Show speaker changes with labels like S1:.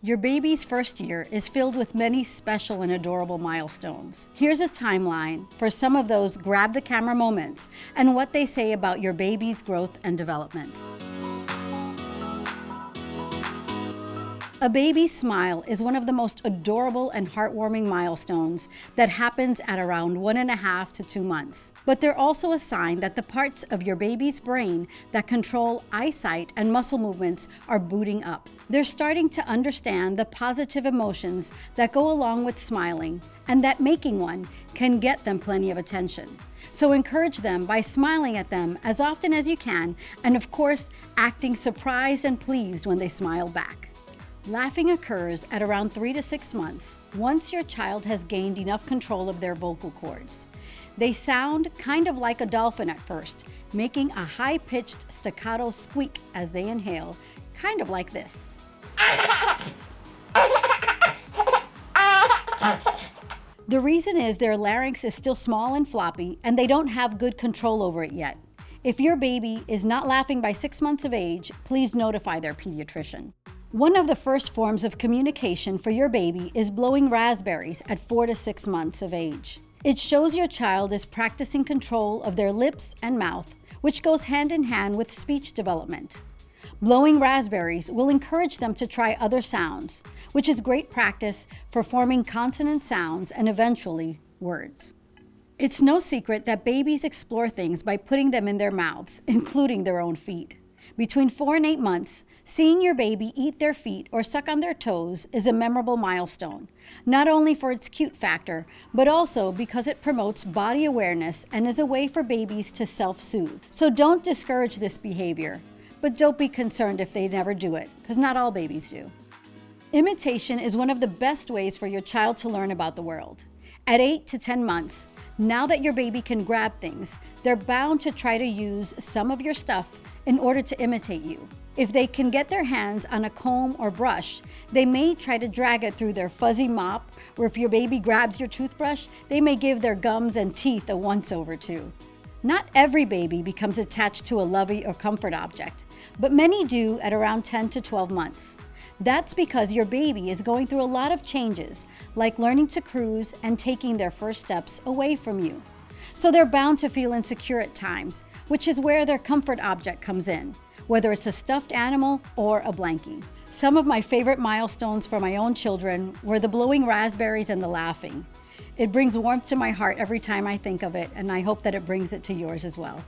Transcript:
S1: Your baby's first year is filled with many special and adorable milestones. Here's a timeline for some of those grab the camera moments and what they say about your baby's growth and development. A baby's smile is one of the most adorable and heartwarming milestones that happens at around 1.5 to 2 months. But they're also a sign that the parts of your baby's brain that control eyesight and muscle movements are booting up. They're starting to understand the positive emotions that go along with smiling, and that making one can get them plenty of attention. So encourage them by smiling at them as often as you can, and of course, acting surprised and pleased when they smile back. Laughing occurs at around 3 to 6 months, once your child has gained enough control of their vocal cords. They sound kind of like a dolphin at first, making a high-pitched staccato squeak as they inhale, kind of like this. The reason is their larynx is still small and floppy, and they don't have good control over it yet. If your baby is not laughing by 6 months of age, please notify their pediatrician. One of the first forms of communication for your baby is blowing raspberries at 4 to 6 months of age. It shows your child is practicing control of their lips and mouth, which goes hand in hand with speech development. Blowing raspberries will encourage them to try other sounds, which is great practice for forming consonant sounds and eventually words. It's no secret that babies explore things by putting them in their mouths, including their own feet. Between 4 and 8 months, seeing your baby eat their feet or suck on their toes is a memorable milestone, not only for its cute factor, but also because it promotes body awareness and is a way for babies to self-soothe. So don't discourage this behavior, but don't be concerned if they never do it, because not all babies do. Imitation is one of the best ways for your child to learn about the world. At 8 to 10 months, now that your baby can grab things, they're bound to try to use some of your stuff in order to imitate you. If they can get their hands on a comb or brush, they may try to drag it through their fuzzy mop, or if your baby grabs your toothbrush, they may give their gums and teeth a once-over too. Not every baby becomes attached to a Lovey or comfort object, but many do at around 10 to 12 months. That's because your baby is going through a lot of changes, like learning to cruise and taking their first steps away from you. So they're bound to feel insecure at times, which is where their comfort object comes in, whether it's a stuffed animal or a blankie. Some of my favorite milestones for my own children were the blowing raspberries and the laughing. It brings warmth to my heart every time I think of it, and I hope that it brings it to yours as well.